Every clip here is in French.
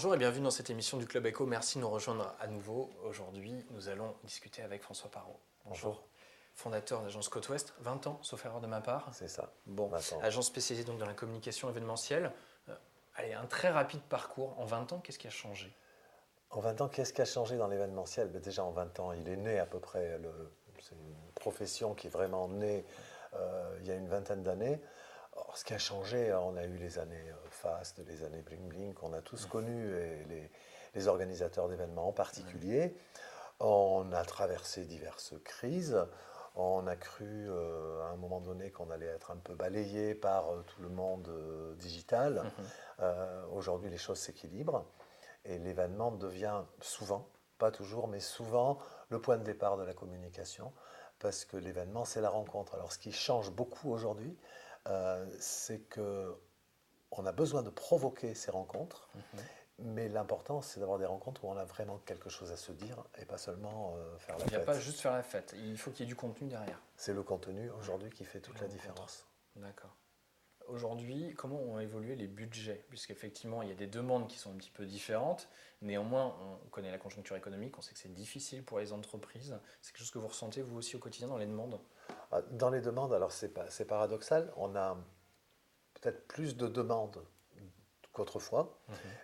Bonjour et bienvenue dans cette émission du Club Echo. Merci de nous rejoindre à nouveau. Aujourd'hui, nous allons discuter avec François Parot. Bonjour. Fondateur d'agence Côte-Ouest, 20 ans, sauf erreur de ma part. C'est ça. Bon, 20 ans. agence spécialisée donc dans la communication événementielle. Allez, un très rapide parcours. En 20 ans, qu'est-ce qui a changé? En 20 ans, qu'est-ce qui a changé dans l'événementiel? Déjà en 20 ans, il est né à peu près, c'est une profession qui est vraiment née il y a une vingtaine d'années. Ce qui a changé, on a eu les années Fast, les années Bling Bling qu'on a tous connues, et les organisateurs d'événements en particulier. On a traversé diverses crises. On a cru à un moment donné qu'on allait être un peu balayé par tout le monde digital. Aujourd'hui, les choses s'équilibrent et l'événement devient souvent, pas toujours, mais souvent, le point de départ de la communication, parce que l'événement, c'est la rencontre. Alors, ce qui change beaucoup aujourd'hui, c'est qu'on a besoin de provoquer ces rencontres, mais l'important, c'est d'avoir des rencontres où on a vraiment quelque chose à se dire et pas seulement faire la fête. Il n'y a pas juste faire la fête, il faut qu'il y ait du contenu derrière. C'est le contenu aujourd'hui qui fait toute la différence. D'accord. Aujourd'hui, comment ont évolué les budgets? Puisqu'effectivement, il y a des demandes qui sont un petit peu différentes. Néanmoins, on connaît la conjoncture économique, on sait que c'est difficile pour les entreprises. C'est quelque chose que vous ressentez, vous aussi, au quotidien, dans les demandes? Dans les demandes, alors c'est paradoxal, on a peut-être plus de demandes qu'autrefois,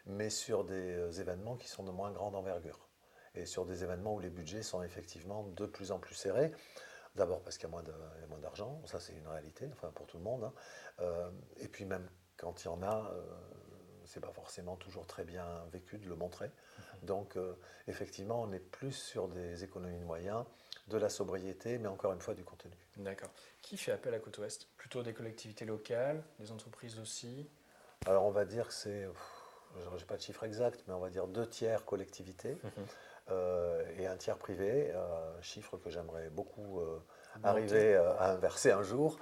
mais sur des événements qui sont de moins grande envergure. Et sur des événements où les budgets sont effectivement de plus en plus serrés. D'abord parce qu'il y a moins d'argent, ça c'est une réalité, enfin pour tout le monde. Et puis même quand il y en a, c'est pas forcément toujours très bien vécu de le montrer. Donc effectivement, on est plus sur des économies de moyens, de la sobriété, mais encore une fois du contenu. D'accord. Qui fait appel à Côte-Ouest? Plutôt des collectivités locales, des entreprises aussi? Alors on va dire que c'est, je n'ai pas de chiffre exact, mais on va dire 2 tiers collectivités. Et un tiers privé, chiffre que j'aimerais beaucoup arriver à inverser un jour.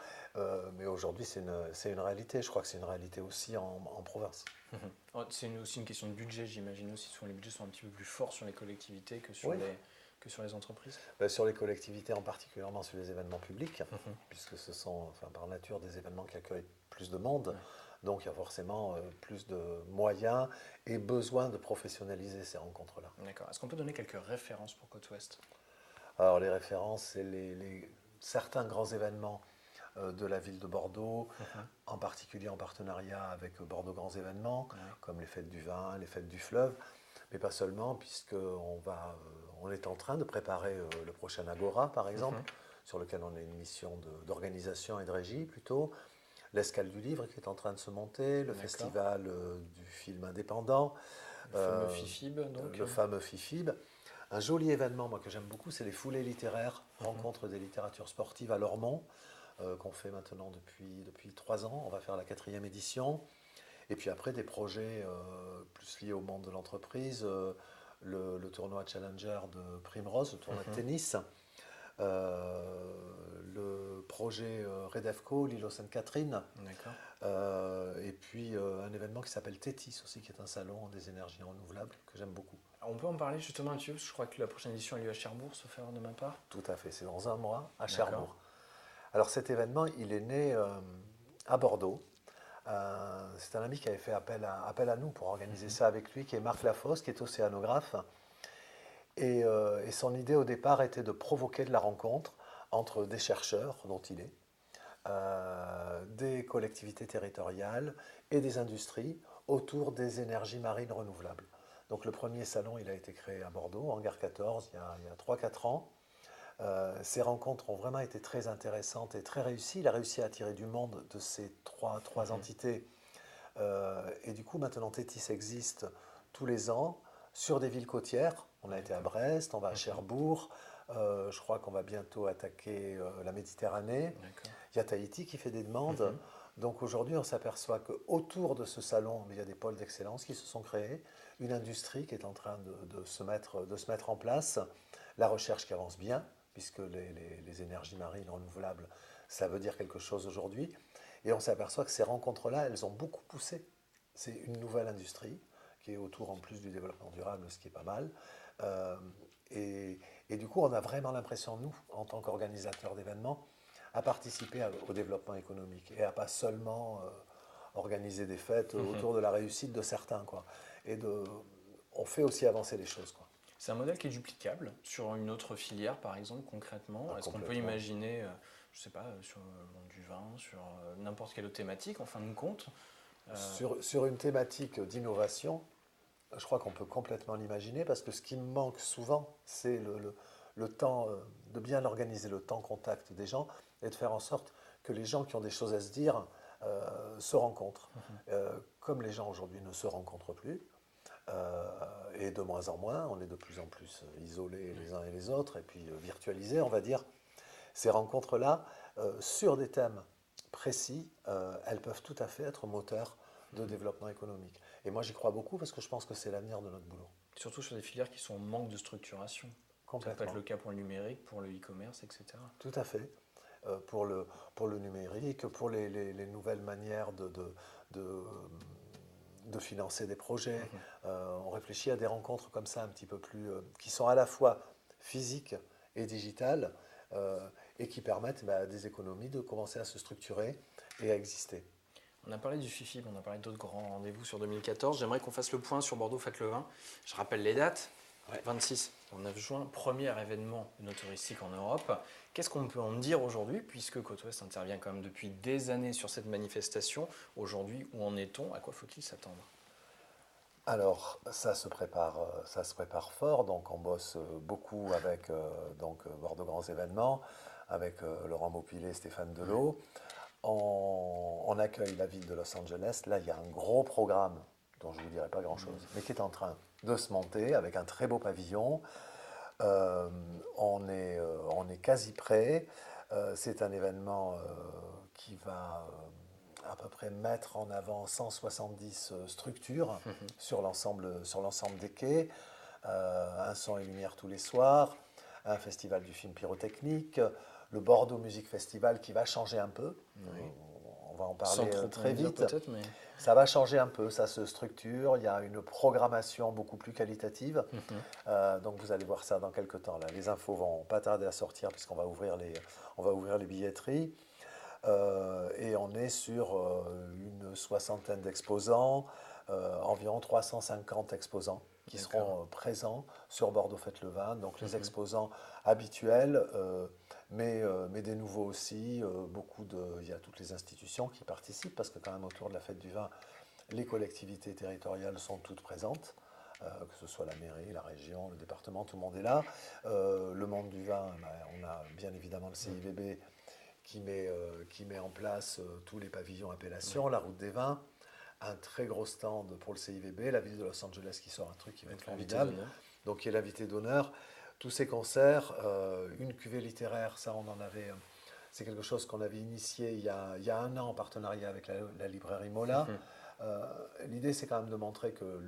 Mais aujourd'hui, c'est une réalité. Je crois que c'est une réalité aussi en province. C'est aussi une question de budget, j'imagine aussi. Souvent, les budgets sont un petit peu plus forts sur les collectivités que sur, les entreprises. Sur les collectivités, en particulièrement sur les événements publics, puisque ce sont, enfin, par nature, des événements qui accueillent plus de monde. Donc il y a forcément plus de moyens et besoin de professionnaliser ces rencontres-là. D'accord. Est-ce qu'on peut donner quelques références pour Côte-Ouest? Alors les références, c'est certains grands événements de la ville de Bordeaux, en particulier en partenariat avec Bordeaux Grands Événements, comme les fêtes du vin, les fêtes du fleuve, mais pas seulement, puisqu'on est en train de préparer le prochain Agora, par exemple, sur lequel on a une mission d'organisation et de régie plutôt. L'Escale du Livre qui est en train de se monter, le festival du film indépendant. Le fameux FIFIB, donc. Le fameux FIFIB. Un joli événement, moi, que j'aime beaucoup, c'est les foulées littéraires, rencontres des littératures sportives à Lormont, qu'on fait maintenant depuis 3 ans. On va faire la 4e édition. Et puis après, des projets plus liés au monde de l'entreprise, le tournoi Challenger de Primrose, le tournoi de tennis. Le projet Redefco, l'île aux Sainte-Catherine. Et puis un événement qui s'appelle Tétis aussi, qui est un salon des énergies renouvelables que j'aime beaucoup. On peut en parler justement un petit peu, parce que je crois que la prochaine édition a lieu à Cherbourg, sauf erreur de ma part. Tout à fait, c'est dans un mois à Cherbourg. Alors cet événement, il est né à Bordeaux. C'est un ami qui avait fait appel à nous pour organiser ça avec lui, qui est Marc Lafosse, qui est océanographe. Et son idée au départ était de provoquer de la rencontre entre des chercheurs, dont il est, des collectivités territoriales et des industries autour des énergies marines renouvelables. Donc le premier salon, il a été créé à Bordeaux, en Gare 14, il y a 3-4 ans. Ces rencontres ont vraiment été très intéressantes et très réussies. Il a réussi à attirer du monde de ces trois entités. Et du coup, maintenant, Tétis existe tous les ans sur des villes côtières. On a été à Brest, on va à Cherbourg. Je crois qu'on va bientôt attaquer la Méditerranée. Il y a Tahiti qui fait des demandes. Donc aujourd'hui, on s'aperçoit qu'autour de ce salon, il y a des pôles d'excellence qui se sont créés, une industrie qui est en train de se mettre en place, la recherche qui avance bien, puisque les énergies marines renouvelables, ça veut dire quelque chose aujourd'hui. Et on s'aperçoit que ces rencontres-là, elles ont beaucoup poussé. C'est une nouvelle industrie qui est autour en plus du développement durable, ce qui est pas mal. Et du coup, on a vraiment l'impression, nous, en tant qu'organisateurs d'événements, à participer au développement économique et à pas seulement organiser des fêtes autour de la réussite de certains, quoi. On fait aussi avancer les choses, quoi. C'est un modèle qui est duplicable sur une autre filière, par exemple, concrètement. Est-ce qu'on peut imaginer, je ne sais pas, sur le monde du vin, sur n'importe quelle autre thématique, en fin de compte Sur une thématique d'innovation, je crois qu'on peut complètement l'imaginer, parce que ce qui me manque souvent, c'est le temps, de bien organiser le temps contact des gens et de faire en sorte que les gens qui ont des choses à se dire se rencontrent. Comme les gens aujourd'hui ne se rencontrent plus, et de moins en moins, on est de plus en plus isolés les uns et les autres, et puis virtualisés, on va dire, ces rencontres-là, sur des thèmes précis, elles peuvent tout à fait être moteurs de développement économique. Et moi, j'y crois beaucoup parce que je pense que c'est l'avenir de notre boulot. Surtout sur des filières qui sont en manque de structuration. Ça peut être le cas pour le numérique, pour le e-commerce, etc. Tout à fait. Pour le numérique, pour les nouvelles manières de financer des projets. On réfléchit à des rencontres comme ça un petit peu plus... qui sont à la fois physiques et digitales et qui permettent à des économies de commencer à se structurer et à exister. On a parlé du FIFIB, on a parlé d'autres grands rendez-vous sur 2014. J'aimerais qu'on fasse le point sur Bordeaux Fête le Vin. Je rappelle les dates. 26 au 9 juin, premier événement touristique en Europe. Qu'est-ce qu'on peut en dire aujourd'hui, puisque Côte-Ouest intervient quand même depuis des années sur cette manifestation. Aujourd'hui, où en est-on? À quoi faut-il s'attendre? Alors, ça se prépare fort. Donc, on bosse beaucoup avec Bordeaux Grands Événements, avec Laurent Maupilet et Stéphane Delot. On accueille la ville de Los Angeles. Là, il y a un gros programme dont je ne vous dirai pas grand-chose, mais qui est en train de se monter avec un très beau pavillon. On est quasi prêt. C'est un événement qui va à peu près mettre en avant 170 structures sur l'ensemble des quais, un son et lumière tous les soirs, un festival du film pyrotechnique, le Bordeaux Music Festival qui va changer un peu. On va en parler très vite. Mais... Ça va changer un peu, ça se structure, il y a une programmation beaucoup plus qualitative. Donc vous allez voir ça dans quelques temps. Là. Les infos vont pas tarder à sortir puisqu'on va ouvrir les billetteries. Et on est sur une soixantaine d'exposants, environ 350 exposants qui seront présents sur Bordeaux Fête le Vin. Donc les exposants habituels, mais des nouveaux aussi. Il y a toutes les institutions qui participent parce que quand même autour de la Fête du Vin, les collectivités territoriales sont toutes présentes. Que ce soit la mairie, la région, le département, tout le monde est là. Le monde du vin, on a bien évidemment le CIVB qui met en place tous les pavillons appellations, la route des vins, un très gros stand pour le CIVB, la ville de Los Angeles qui sort un truc qui va être formidable, donc qui est l'invité d'honneur. Tous ces concerts, une cuvée littéraire, ça on en avait, c'est quelque chose qu'on avait initié il y a un an en partenariat avec la librairie Mola. L'idée c'est quand même de montrer que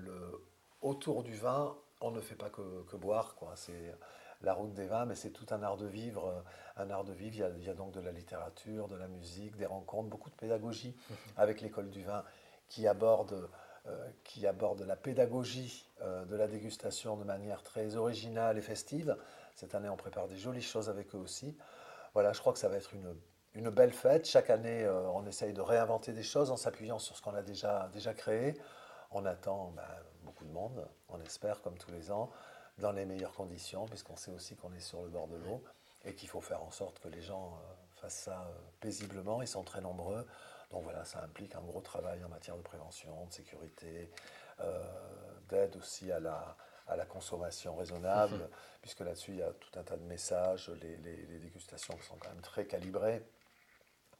autour du vin, on ne fait pas que boire, quoi. C'est la route des vins, mais c'est tout un art de vivre. Il y a donc de la littérature, de la musique, des rencontres, beaucoup de pédagogie avec l'école du vin qui aborde la pédagogie de la dégustation de manière très originale et festive. Cette année, on prépare des jolies choses avec eux aussi. Voilà, je crois que ça va être une belle fête. Chaque année, on essaye de réinventer des choses en s'appuyant sur ce qu'on a déjà créé. On attend beaucoup de monde, on espère, comme tous les ans, dans les meilleures conditions, puisqu'on sait aussi qu'on est sur le bord de l'eau et qu'il faut faire en sorte que les gens fassent ça paisiblement. Ils sont très nombreux. Donc voilà, ça implique un gros travail en matière de prévention, de sécurité, d'aide aussi à la consommation raisonnable, puisque là-dessus, il y a tout un tas de messages, les dégustations qui sont quand même très calibrées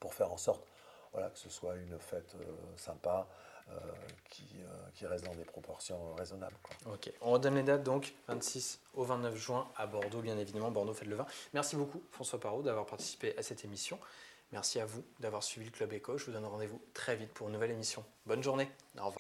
pour faire en sorte que ce soit une fête sympa, qui reste dans des proportions raisonnables, quoi. Ok, on redonne les dates donc, 26 au 29 juin à Bordeaux, bien évidemment, Bordeaux Fête le Vin. Merci beaucoup François Parot d'avoir participé à cette émission. Merci à vous d'avoir suivi le Club Éco. Je vous donne rendez-vous très vite pour une nouvelle émission. Bonne journée, au revoir.